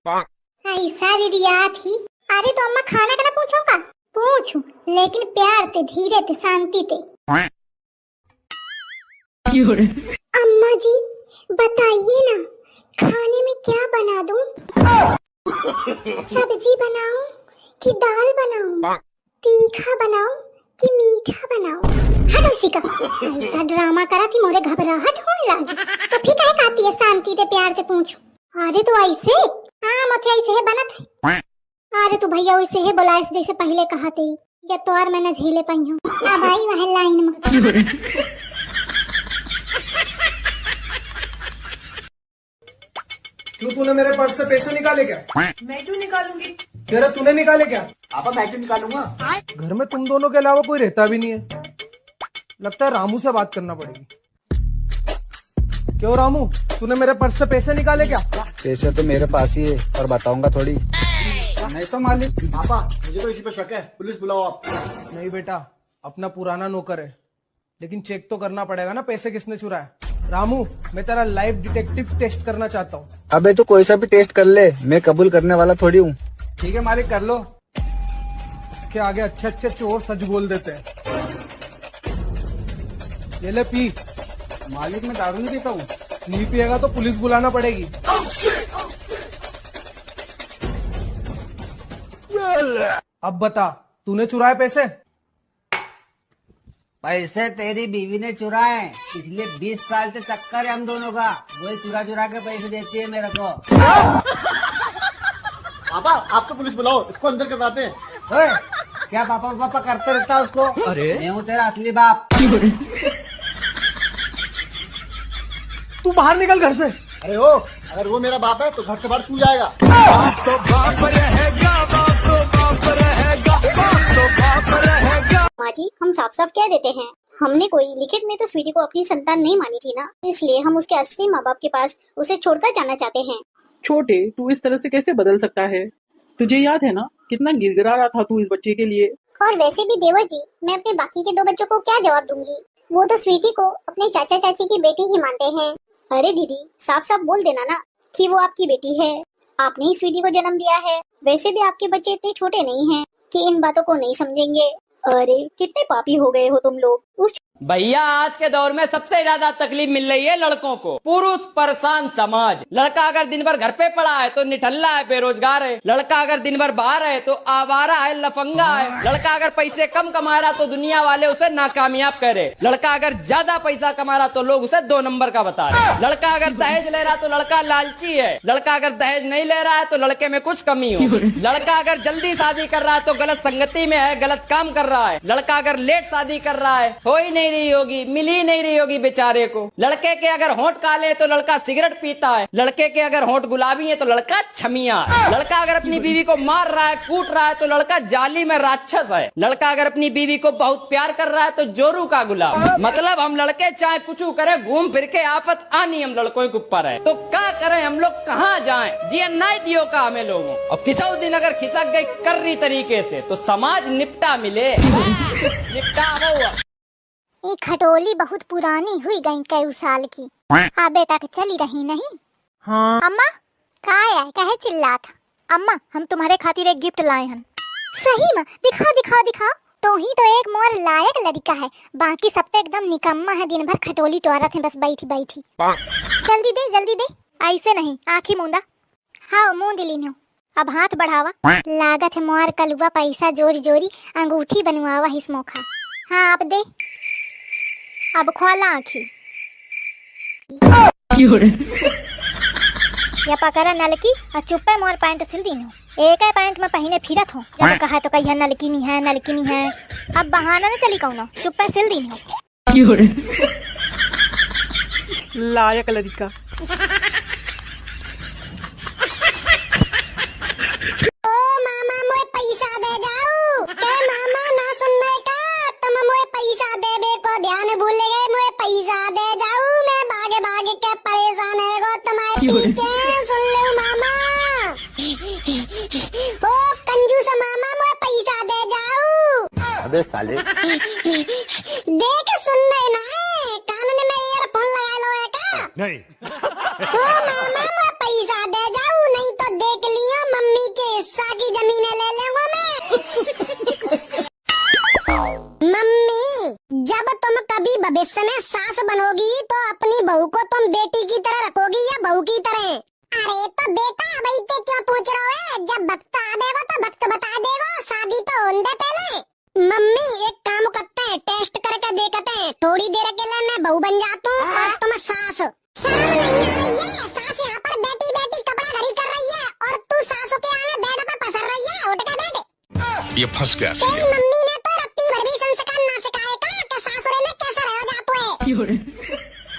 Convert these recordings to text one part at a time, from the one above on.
ऐसा दीदिया थी। अरे तो अम्मा खाना का ना पूछूंगा, पूछू लेकिन प्यार ते, धीरे ते, शांति ते। अम्मा जी बताइए ना, खाने में क्या बना दूं? सब्जी बनाऊं कि दाल बनाऊं? तीखा बनाऊं कि मीठा बनाऊं? हट उसी का, ऐसा ड्रामा करा थी मोरे घबराहट होने लगी। तो फिर क्या कहती है शांति ते प्यार से पूछू? अरे तो ऐसे हाँ मथे ऐसे है बना था। अरे तो भैया वैसे है बोला जैसे पहले कहा थे, या तो और मैं न झेले पाई हूँ। अब आई वह लाइन में। क्यों तूने मेरे पर्स से पैसे निकाले क्या? मैं क्यों निकालूंगी? तेरा तूने निकाले क्या? पापा मैं क्यों निकालूंगा? घर में तुम दोनों के अलावा कोई रहता भी नहीं है। लगता है रामू से बात करना पड़ेगी। क्यों रामू, तूने मेरे पर्स से पैसे निकाले क्या? पैसे तो मेरे पास ही है, और बताऊंगा थोड़ी। नहीं तो मालिक। पापा मुझे तो इसी पे शक है, पुलिस बुलाओ आप। नहीं बेटा, अपना पुराना नौकर है, लेकिन चेक तो करना पड़ेगा ना पैसे किसने चुराए। रामू मैं तेरा लाइव डिटेक्टिव टेस्ट करना चाहता हूँ। अबे तू कोई सा भी टेस्ट कर ले, मैं कबूल करने वाला थोड़ी हूँ। ठीक है मालिक कर लो। इसके आगे अच्छे अच्छे चोर सच बोल देते हैं। ये ले पी। मालिक मैं दारू नहीं पीता हूँ। नहीं पिएगा तो पुलिस बुलाना पड़ेगी। अब बता, तूने चुराए पैसे? पैसे तेरी बीवी ने चुराए, इसलिए 20 साल से चक्कर है हम दोनों का। वही चुरा चुरा के पैसे देती है मेरे को। पापा आप तो पुलिस बुलाओ, इसको अंदर करवाते हैं। ओए, क्या पापा पापा करते रहता उसको? अरे मैं हूँ तेरा असली बाप। तू बाहर निकल घर से। अरे ओ, अगर वो मेरा बाप है तो घर से बाहर क्यों जाएगा? माँ जी हम साफ साफ कह देते हैं, हमने कोई लिखित में तो स्वीटी को अपनी संतान नहीं मानी थी ना, इसलिए हम उसके असली माँ बाप के पास उसे छोड़कर जाना चाहते हैं। छोटे, तू इस तरह से कैसे बदल सकता है? तुझे याद है ना कितना गिड़गिड़ा रहा था तू इस बच्चे के लिए। और वैसे भी देवर जी, मैं अपने बाकी के 2 बच्चों को क्या जवाब दूंगी? वो तो स्वीटी को अपने चाचा चाची की बेटी ही मानते हैं। अरे दीदी साफ साफ बोल देना ना कि वो आपकी बेटी है, आपने ही स्वीटी को जन्म दिया है। वैसे भी आपके बच्चे इतने छोटे नहीं हैं कि इन बातों को नहीं समझेंगे। अरे कितने पापी हो गए हो तुम लोग। उस भैया आज के दौर में सबसे ज्यादा तकलीफ मिल रही है लड़कों को। पुरुष परेशान समाज। लड़का अगर दिन भर घर पे पड़ा है तो निठल्ला है, बेरोजगार है। लड़का अगर दिन भर बाहर है तो आवारा है, लफंगा है। लड़का अगर पैसे कम कमा रहा तो दुनिया वाले उसे नाकामयाब कह रहे। लड़का अगर ज्यादा पैसा कमा रहा तो लोग उसे 2 नंबर का बता रहे। लड़का अगर दहेज ले रहा तो लड़का लालची है। लड़का अगर दहेज नहीं ले रहा है तो लड़के में कुछ कमी हो। लड़का अगर जल्दी शादी कर रहा है तो गलत संगति में है, गलत काम कर रहा है। लड़का अगर लेट शादी कर रहा है, हो ही नहीं रही होगी, मिल ही नहीं रही होगी बेचारे को। लड़के के अगर होंठ काले हैं तो लड़का सिगरेट पीता है। लड़के के अगर होंठ गुलाबी है तो लड़का छमिया है। लड़का अगर अपनी बीवी को मार रहा है, कूट रहा है तो लड़का जाली में राक्षस है। लड़का अगर अपनी बीवी को बहुत प्यार कर रहा है तो जोरू का गुलाम। मतलब हम लड़के चाहे कुछ करे, घूम फिर के आफत आनी हम लड़कों के ऊपर है। तो क्या करें हम लोग, कहाँ जाएं? जी नहीं दियो का हमें लोगों। और किसी दिन अगर खिसक गई कर्री तरीके से तो समाज निपटा मिले। निपटा हुआ एक खटोली बहुत पुरानी हुई गई कई साल की, अबे तक चली रही नहीं। हाँ अम्मा कहे चिल्ला था? अम्मा हम तुम्हारे खातिर एक गिफ्ट लाए हैं। सही में? दिखा दिखा दिखा। तो ही तो एक मोर लायक लड़का है, बाकी सब तो एकदम निकम्मा है, दिन भर खटोली टोरत है बस बैठी बैठी। जल्दी दे ऐसे नहीं, आँखी मूंदा। हाँ मूंद ली हूँ, अब हाथ बढ़ावा। लागत है मोर कलुआ पैसा जोरी जोरी अंगूठी बनवावा हिस मौका। हाँ अब दे, अब खोला आँखी। या पकड़ा नलकी और चुप्पे मोर पैंट सिल दी हूँ। एक पैंट में पहने फिरत हूँ, जब कहा तो कही नलकी नहीं है। अब बहाना न चली कौनो, चुप्पे सिल दी हूँ। लायक लड़का। सुन लो मामा। ओ कंजूस मामा मुझे पैसा दे जाओ। अबे साले देख सुन रहे ना, कान में ईयरफोन लगा लो है क्या? नहीं। ओ मामा मुझे पैसा दे जाओ, नहीं तो देख ली ये फंस गया सी तेरी मम्मी ने तो रत्ती भर भी संस्कार ना सिखाए का सासुरे में कैसा रह जातो है।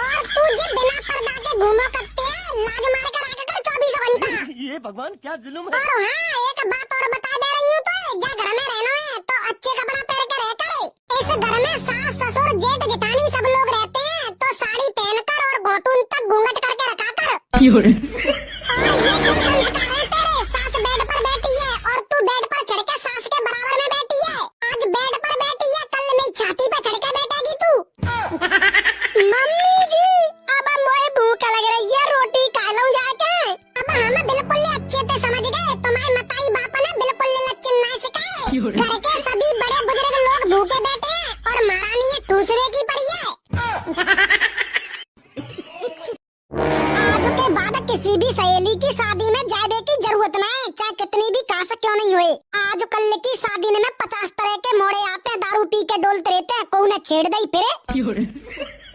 और तू जो बिना पर्दा के घूमो करते है, लाज मार कर आके कर 24 घंटा। ये भगवान क्या जुल्म है। और हाँ, एक बात और बता दे रही हूँ तो जा घर में रहना है तो अच्छे कपड़ा पहन के रह करे। इस घर में सास ससुर जेठ जेठानी सब लोग रहते हैं तो साड़ी पहनकर और घोटून तक घूंघट करके रखा कर। और ये क्या संस्कार है तेरे? सास बेड पर बैठी है और तू बेड पर चढ़ के सास के बराबर में बैठी है। आज बेड पर बैठी है, कल मेरी छाती पे चढ़ के बैठेगी तू। मम्मी जी, अब मोए भूख लग रही है, रोटी खा लूं जाके। अब हमें बिल्कुल अच्छे से समझ गए, तुम्हारे मताई बापा ने बिल्कुल लच्चन ना सिखाए। घर के सभी बड़े बुजुर्ग लोग भूखे बैठे हैं और महारानी ये ठूसने की पड़ी है। आज के बाद किसी भी सहेली की शादी में जाने की जरूरत नहीं, चाहे कितनी भी काश क्यों नहीं हुए। आज कल की शादी में 50 तरह के मोड़े आते हैं, दारू पी के डोलते रहते हैं, कोई न छेड़ दई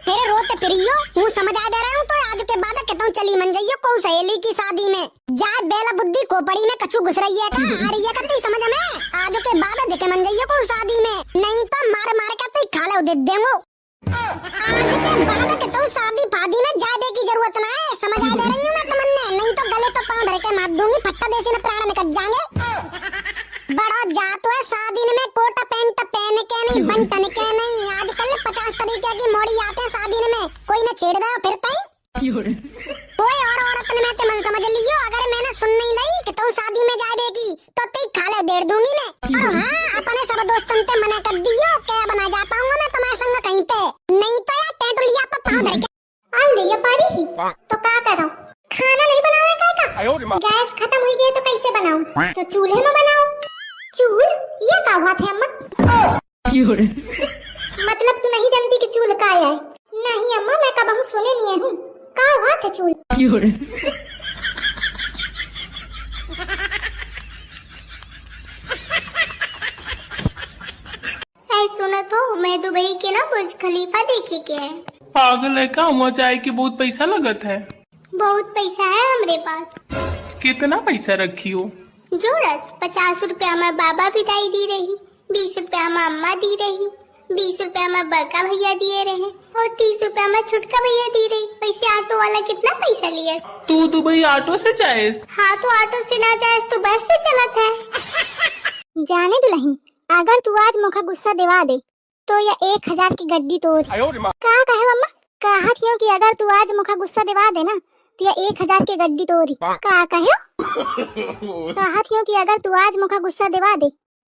फिर रोते फिरियो। हूँ समझ आ दे रहा हूँ तो आज के बाद कहता हूँ चली मन जाइयो को सहेली की शादी में। जाए बेला बुद्धि खोपड़ी में कछु घुस रही है का आ रही है का तू समझ में। आज के बाद देखे मन जाइयो को शादी में, नहीं तो मार मार के तू खा ले दे देंगो। आज के बाद कहता हूँ शादी फादी में जाने की जरूरत ना है, समझ आ दे रही हूँ मैं तुमने, नहीं तो गले पे पाँव धर के मार दूंगी, फट्टा देसी में प्राण निकल जाएंगे। बड़ा जातो है शादी में कोट पैंट पहन के नहीं, बन टन के नहीं। आजकल 50 तरीके की मोड़ी आते हैं शादी में, कोई न छेड़ दो फिर तई कोई और औरत ने मैं ते मन समझ लियो। अगर मैंने सुन नहीं ली कि तू शादी में जाएगी तो तई खाले देर दूंगी मैं। और हाँ, अपने सब दोस्तों ते मना कर दियो क्या बना जा पाऊंगा मैं तुम्हारे संग कहीं पे, नहीं तो यार टेंटुलिया पे पाँव धर के आ ले ये पारी ही तो क्या करो। खाना नहीं बनाओ का गैस खत्म हुई गई तो कैसे बनाऊं? तो चूल्हे में बनाओ। चूल ये क्या हुआ थे अम्मा? मतलब तू नहीं जानती कि चूल का है? नहीं अम्मा, मैं कब सुने नहीं हूँ। का हुआ था चूल? सुना तो मैं दुबई के ना बुर्ज खलीफा देखे के है। पागल है का? वहाँ जाए के बहुत पैसा लगत है। बहुत पैसा है हमरे पास। कितना पैसा रखी हो? जोड़स 50 रुपया हमारे बाबा विदाई दी रही, 20 रुपया हमारे अम्मा दी रही, 20 रुपया हमारे बड़का भैया दिए रहे और 30 रुपया हमारे छोटका भैया दी रही। वैसे ऑटो वाला कितना पैसा लिया? तू दुबई ऑटो से जाए? हाँ तो ऑटो से ना जाए तो बस से चलत है। जाने दुल्हन, अगर तू आज मुखा गुस्सा दिवा दे तो या 1000 की गड्डी तोड़। का कहे अम्मा? कहा थियो कि अगर तू आज मुखा गुस्सा दिवा दे ना तो या 1000 की गड्डी तोड़ी। का कहे? कहा थियो कि अगर तू आज मुखा गुस्सा दिवा दे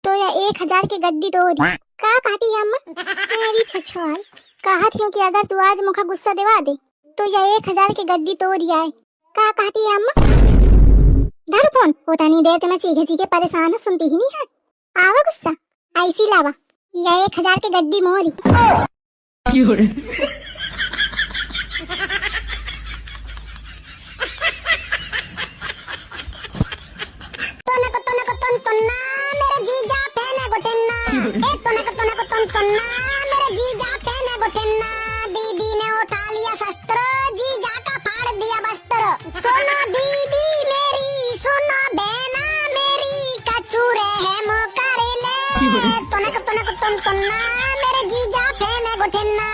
तो या 1000 की गड्डी तोड़ी। का कहती है अम्मा? मेरी छछवाल। कहा थियो कि अगर तू आज मुखा गुस्सा दिवा दे तो या 1000 की गड्डी तोड़ी आए। का कहती है अम्मा? धर फोन, होता नहीं देर मैं चीखे चीखे परेशान हूँ, सुनती ही नहीं है। आवा गुस्सा ऐसी लावा या 1000 की गड्डी मोरी। मेरे जीजा पहने गोटेन्ना, मेरे जीजा पहने गोटेन्ना। दीदी ने उठा लिया शस्त्र, जीजा का फाड़ दिया वस्त्र। सुनो दीदी मेरी, सुनो बहना मेरी, कचूरे है मुकर ले। तुनक मेरे जीजा पहने गोटेन्ना।